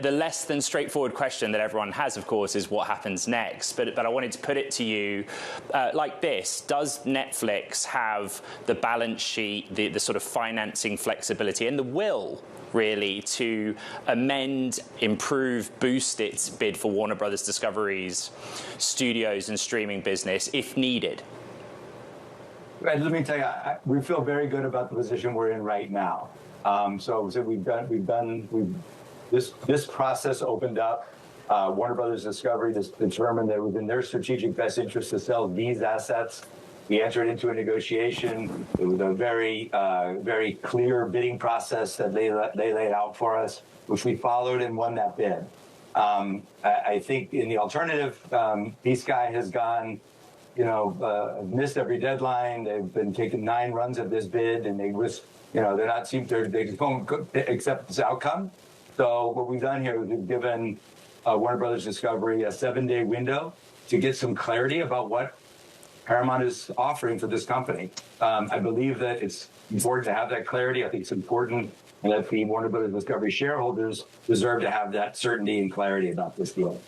The less than straightforward question that everyone has, of course, is what happens next. But I wanted to put it to you like this. Does Netflix have the balance sheet, the sort of financing flexibility and the will, really, to amend, improve, boost its bid for Warner Brothers Discovery's studios and streaming business if needed? Right, let me tell you, we feel very good about the position we're in right now. So this process opened up. Warner Brothers Discovery determined that it was in their strategic best interest to sell these assets. We entered into a negotiation. It was a very clear bidding process that they laid out for us, which we followed and won that bid. I think in the alternative, B-Sky has gone, missed every deadline. They've been taking 9 runs at this bid, and they just won't accept this outcome. So what we've done here is we've given Warner Brothers Discovery a 7-day window to get some clarity about what Paramount is offering for this company. I believe that it's important to have that clarity. I think it's important that the Warner Brothers Discovery shareholders deserve to have that certainty and clarity about this deal.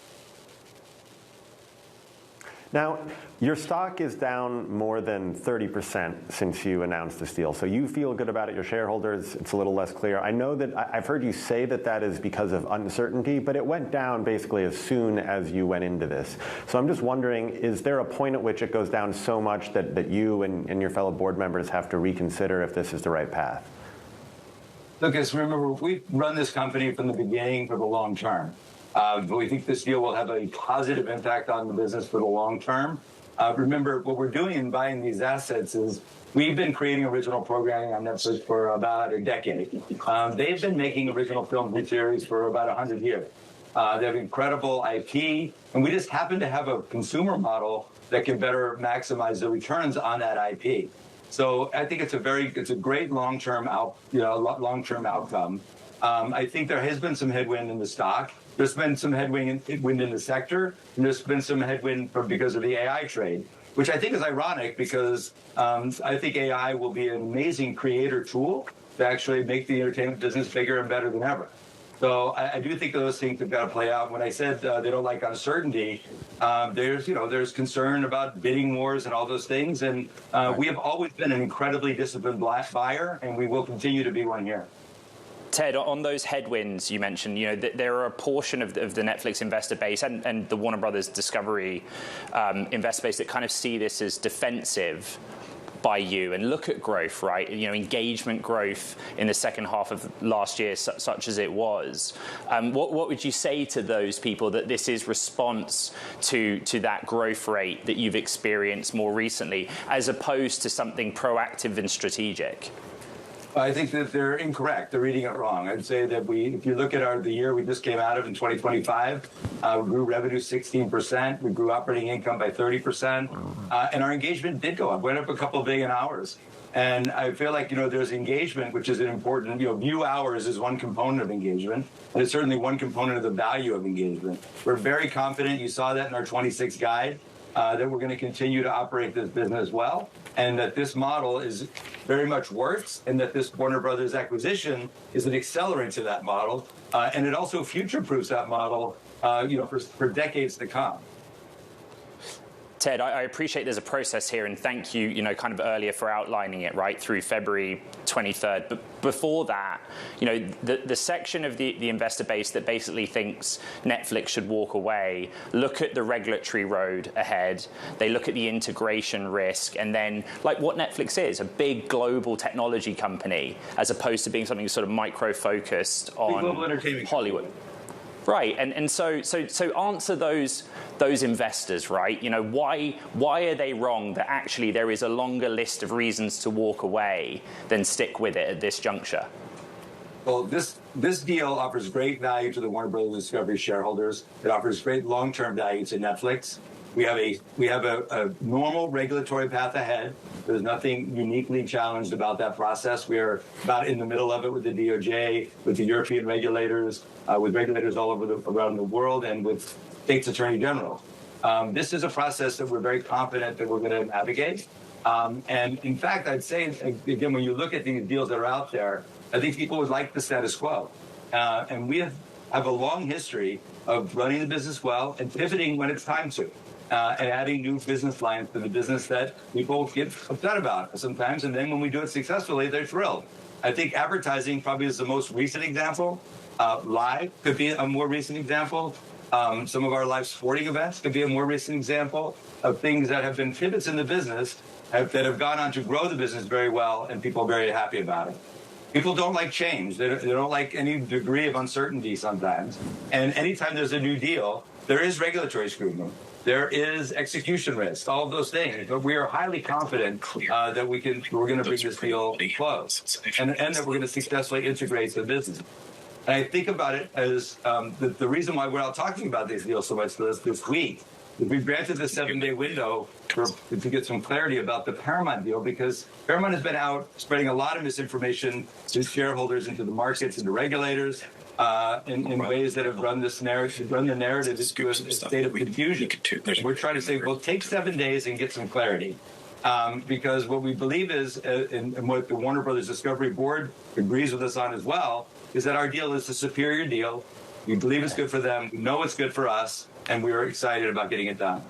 Now, your stock is down more than 30% since you announced this deal. So you feel good about it. Your shareholders, it's a little less clear. I know that I've heard you say that is because of uncertainty, but it went down basically as soon as you went into this. So I'm just wondering, is there a point at which it goes down so much that you and your fellow board members have to reconsider if this is the right path? Look, remember, we've run this company from the beginning for the long term. We think this deal will have a positive impact on the business for the long term. Remember, what we're doing in buying these assets is we've been creating original programming on Netflix for about a decade. They've been making original films and series for about 100 years. They have incredible IP, and we just happen to have a consumer model that can better maximize the returns on that IP. So I think it's a great long-term outcome. I think there has been some headwind in the stock. There's been some headwind in the sector, and there's been some headwind because of the AI trade, which I think is ironic because I think AI will be an amazing creator tool to actually make the entertainment business bigger and better than ever. So I do think those things have got to play out. When I said they don't like uncertainty, there's concern about bidding wars and all those things, and we have always been an incredibly disciplined buyer, and we will continue to be one here. Ted, on those headwinds you mentioned, there are a portion of the Netflix investor base and the Warner Brothers Discovery investor base that kind of see this as defensive by you and look at growth, right? Engagement growth in the second half of last year, such as it was. What would you say to those people that this is response to that growth rate that you've experienced more recently, as opposed to something proactive and strategic? I think that they're incorrect. They're reading it wrong. I'd say that if you look at the year we just came out of in 2025, we grew revenue 16%. We grew operating income by 30%. And our engagement did go up, went up a couple of billion hours. And I feel like, there's engagement, which is an important, view hours is one component of engagement. And it's certainly one component of the value of engagement. We're very confident, you saw that in our 26 guide, that we're going to continue to operate this business well, and that this model is very much works, and that this Warner Brothers acquisition is an accelerant to that model, and it also future-proofs that model, for decades to come. Ted, I appreciate there's a process here, and thank you, kind of earlier for outlining it, right, through February 23rd. But before that, the section of the investor base that basically thinks Netflix should walk away, look at the regulatory road ahead, they look at the integration risk, and then, like what Netflix is, a big global technology company, as opposed to being something sort of micro-focused on global entertainment Hollywood. Right, and so answer those investors, right? Why are they wrong that actually there is a longer list of reasons to walk away than stick with it at this juncture? Well, this deal offers great value to the Warner Brothers Discovery shareholders. It offers great long-term value to Netflix. We have a normal regulatory path ahead. There's nothing uniquely challenged about that process. We are about in the middle of it with the DOJ, with the European regulators, with regulators all over around the world, and with states' attorney generals. This is a process that we're very confident that we're going to navigate. And in fact, I'd say, again, when you look at these deals that are out there, I think people would like the status quo. And we have have a long history of running the business well and pivoting when it's time to. And adding new business lines to the business that people get upset about sometimes. And then when we do it successfully, they're thrilled. I think advertising probably is the most recent example. Live could be a more recent example. Some of our live sporting events could be a more recent example of things that have been pivots in the business that have gone on to grow the business very well, and people are very happy about it. People don't like change. They don't like any degree of uncertainty sometimes. And anytime there's a new deal, there is regulatory scrutiny. There is execution risk, all of those things. But we are highly confident that we're going to bring this deal close and that we're going to successfully integrate the business. And I think about it as the reason why we're not talking about these deals so much this week is we've granted the 7-day window to get some clarity about the Paramount deal, because Paramount has been out spreading a lot of misinformation to shareholders and to the markets and to regulators. In ways that have run the narrative into a state of confusion. We're trying to say, well, take 7 days and get some clarity. Because what we believe is, and what the Warner Brothers Discovery Board agrees with us on as well, is that our deal is a superior deal. We believe it's good for them. We know it's good for us. And we are excited about getting it done.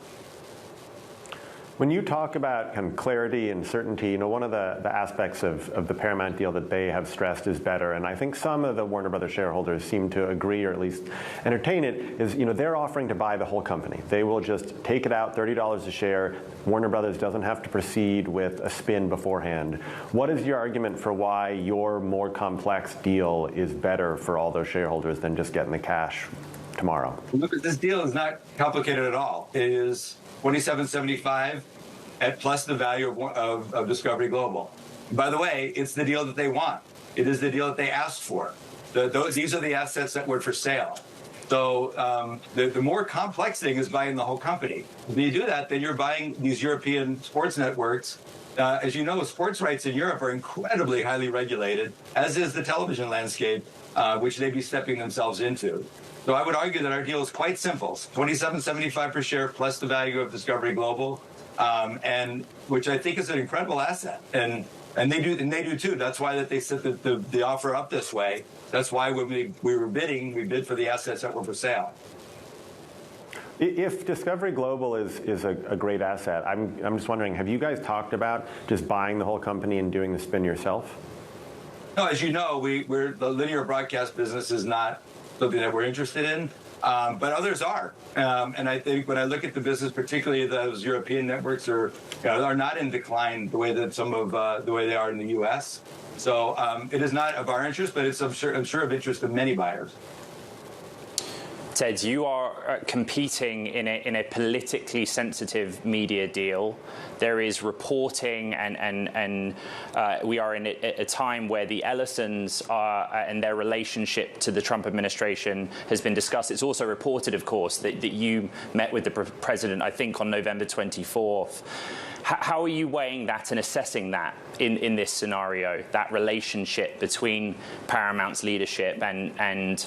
When you talk about kind of clarity and certainty, one of the aspects of the Paramount deal that they have stressed is better, and I think some of the Warner Brothers shareholders seem to agree or at least entertain it, is they're offering to buy the whole company. They will just take it out, $30 a share. Warner Brothers doesn't have to proceed with a spin beforehand. What is your argument for why your more complex deal is better for all those shareholders than just getting the cash tomorrow? Look, this deal is not complicated at all. It is $27.75 at plus the value of Discovery Global. By the way, it's the deal that they want. It is the deal that they asked for. These are the assets that were for sale. So the more complex thing is buying the whole company. If you do that, then you're buying these European sports networks. As you know, sports rights in Europe are incredibly highly regulated, as is the television landscape, which they'd be stepping themselves into. So I would argue that our deal is quite simple: $27.75 per share plus the value of Discovery Global, and which I think is an incredible asset. And they do too. That's why that they set the offer up this way. That's why when we were bidding, we bid for the assets that were for sale. If Discovery Global is a great asset, I'm just wondering, have you guys talked about just buying the whole company and doing the spin yourself? No, as you know, the linear broadcast business is not something that we're interested in, but others are. And I think when I look at the business, particularly those European networks are not in decline the way that some of the way they are in the U.S. So it is not of our interest, but it's I'm sure of interest of many buyers. Ted, you are competing in a politically sensitive media deal. There is reporting, and we are in a time where the Ellisons and their relationship to the Trump administration has been discussed. It's also reported, of course, that you met with the president, I think, on November 24th. How are you weighing that and assessing that in this scenario, that relationship between Paramount's leadership and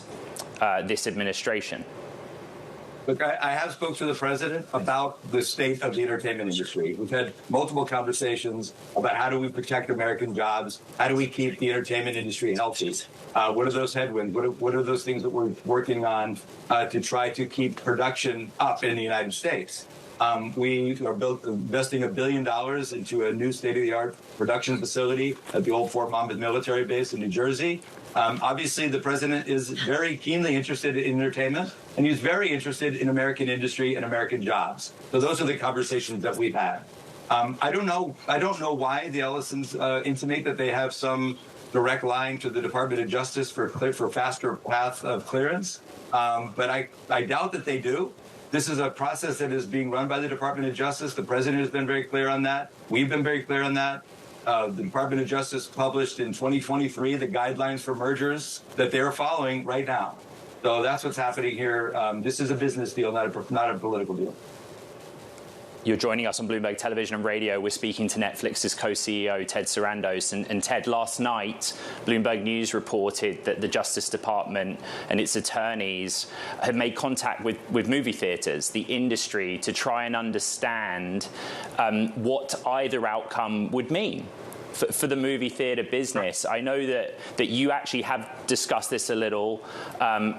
this administration? Look, I have spoken to the president about the state of the entertainment industry. We've had multiple conversations about how do we protect American jobs, how do we keep the entertainment industry healthy, what are those headwinds, what are those things that we're working on to try to keep production up in the United States. We are investing $1 billion into a new state-of-the-art production facility at the old Fort Monmouth military base in New Jersey. Obviously, the president is very keenly interested in entertainment, and he's very interested in American industry and American jobs. So those are the conversations that we've had. I don't know why the Ellisons intimate that they have some direct line to the Department of Justice for faster path of clearance, but I doubt that they do. This is a process that is being run by the Department of Justice. The president has been very clear on that. We've been very clear on that. The Department of Justice published in 2023 the guidelines for mergers that they're following right now. So that's what's happening here. This is a business deal, not a political deal. You're joining us on Bloomberg Television and Radio. We're speaking to Netflix's co-CEO, Ted Sarandos. And Ted, last night, Bloomberg News reported that the Justice Department and its attorneys have made contact with movie theaters, the industry, to try and understand what either outcome would mean. for the movie theater business. I know that you actually have discussed this a little,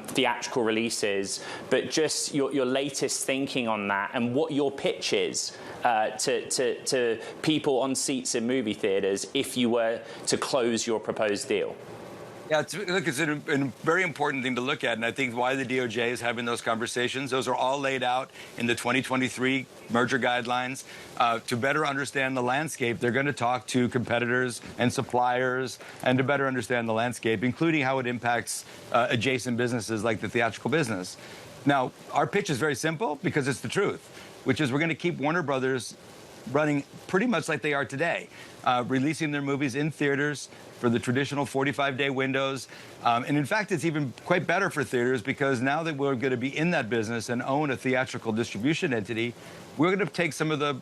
theatrical releases, but just your latest thinking on that and what your pitch is to people on seats in movie theaters if you were to close your proposed deal. Yeah, it's a very important thing to look at, and I think why the DOJ is having those conversations. Those are all laid out in the 2023 merger guidelines. To better understand the landscape, they're going to talk to competitors and suppliers, and to better understand the landscape, including how it impacts adjacent businesses like the theatrical business. Now, our pitch is very simple because it's the truth, which is we're going to keep Warner Brothers running pretty much like they are today, releasing their movies in theaters for the traditional 45-day windows. And in fact, it's even quite better for theaters because now that we're going to be in that business and own a theatrical distribution entity, we're going to take some of the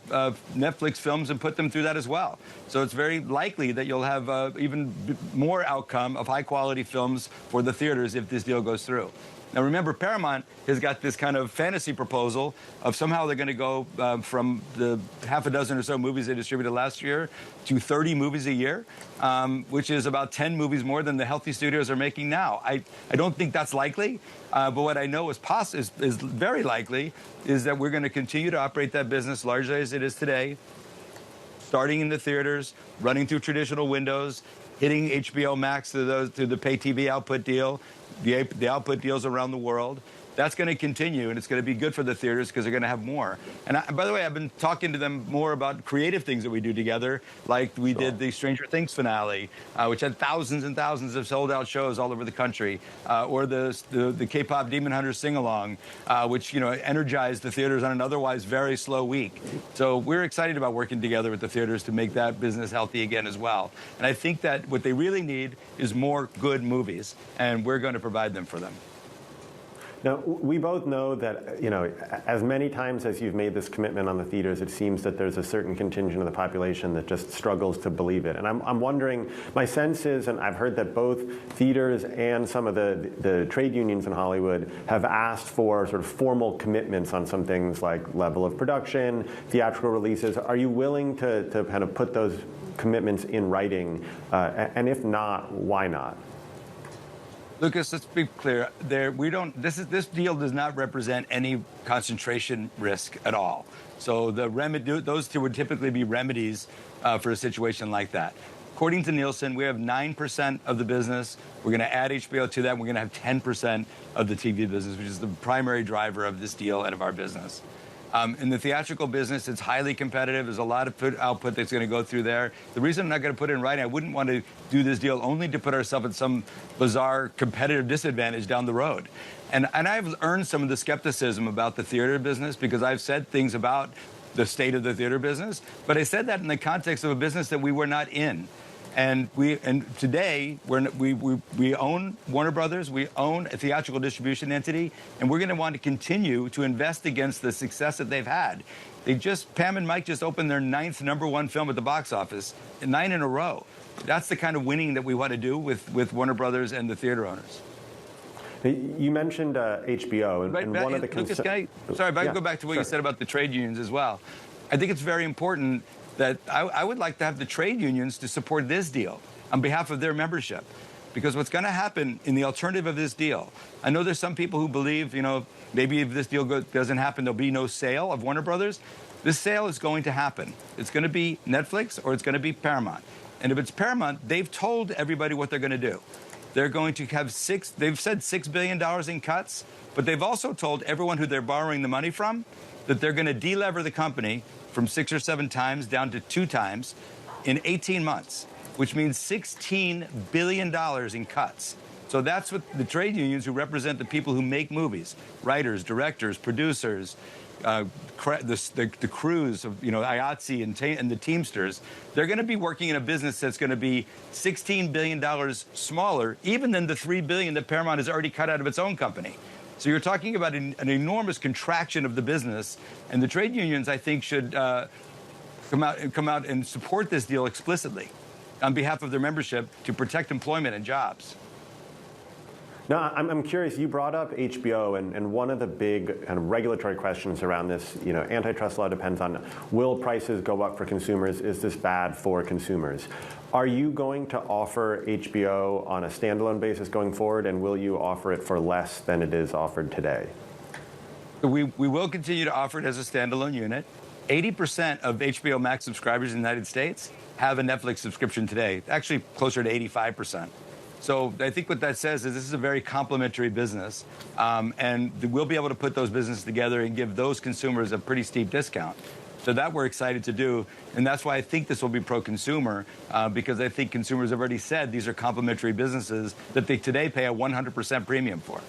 Netflix films and put them through that as well. So it's very likely that you'll have even more outcome of high-quality films for the theaters if this deal goes through. Now, remember, Paramount has got this kind of fantasy proposal of somehow they're going to go from the half a dozen or so movies they distributed last year to 30 movies a year, which is about 10 movies more than the healthy studios are making now. I don't think that's likely, but what I know is very likely is that we're going to continue to operate that business largely as it is today, starting in the theaters, running through traditional windows, hitting HBO Max through the pay TV output deal, the output deals around the world. That's going to continue, and it's going to be good for the theaters because they're going to have more. And by the way, I've been talking to them more about creative things that we do together, like we did the Stranger Things finale, which had thousands and thousands of sold-out shows all over the country, or the K-pop Demon Hunter sing-along, which energized the theaters on an otherwise very slow week. So we're excited about working together with the theaters to make that business healthy again as well. And I think that what they really need is more good movies, and we're going to provide them for them. Now, we both know that, as many times as you've made this commitment on the theaters, it seems that there's a certain contingent of the population that just struggles to believe it. And I'm wondering, my sense is, and I've heard that both theaters and some of the trade unions in Hollywood have asked for sort of formal commitments on some things like level of production, theatrical releases. Are you willing to kind of put those commitments in writing? And if not, why not? Lucas, let's be clear. This deal does not represent any concentration risk at all. So those two would typically be remedies for a situation like that. According to Nielsen, we have 9% of the business. We're going to add HBO to that. And we're going to have 10% of the TV business, which is the primary driver of this deal and of our business. In the theatrical business, it's highly competitive. There's a lot of output that's going to go through there. The reason I'm not going to put it in writing, I wouldn't want to do this deal only to put ourselves at some bizarre competitive disadvantage down the road. And I've earned some of the skepticism about the theater business because I've said things about the state of the theater business, but I said that in the context of a business that we were not in. And today we own Warner Brothers, we own a theatrical distribution entity, and we're going to want to continue to invest against the success that they've had. Pam and Mike just opened their 9th #1 film at the box office, 9 in a row. That's the kind of winning that we want to do with Warner Brothers and the theater owners. You mentioned HBO, and one of the Lucas, if I can go back to what you said about the trade unions as well. I think it's very important that I would like to have the trade unions to support this deal on behalf of their membership. Because what's going to happen in the alternative of this deal, I know there's some people who believe, maybe if this deal doesn't happen, there'll be no sale of Warner Brothers. This sale is going to happen. It's going to be Netflix or it's going to be Paramount. And if it's Paramount, they've told everybody what they're going to do. They're going to have they've said $6 billion in cuts, but they've also told everyone who they're borrowing the money from that they're going to delever the company from 6 or 7 times down to 2 times in 18 months, which means $16 billion in cuts. So that's what the trade unions who represent the people who make movies, writers, directors, producers, the crews of IATSE and the Teamsters, they're going to be working in a business that's going to be $16 billion smaller, even than the $3 billion that Paramount has already cut out of its own company. So you're talking about an enormous contraction of the business, and the trade unions, I think, should come out and support this deal explicitly on behalf of their membership to protect employment and jobs. No, I'm curious. You brought up HBO, and one of the big kind of regulatory questions around this, antitrust law depends on, will prices go up for consumers? Is this bad for consumers? Are you going to offer HBO on a standalone basis going forward, and will you offer it for less than it is offered today? We will continue to offer it as a standalone unit. 80% of HBO Max subscribers in the United States have a Netflix subscription today, actually closer to 85%. So I think what that says is this is a very complementary business, and we'll be able to put those businesses together and give those consumers a pretty steep discount. So that we're excited to do, and that's why I think this will be pro-consumer, because I think consumers have already said these are complementary businesses that they today pay a 100% premium for.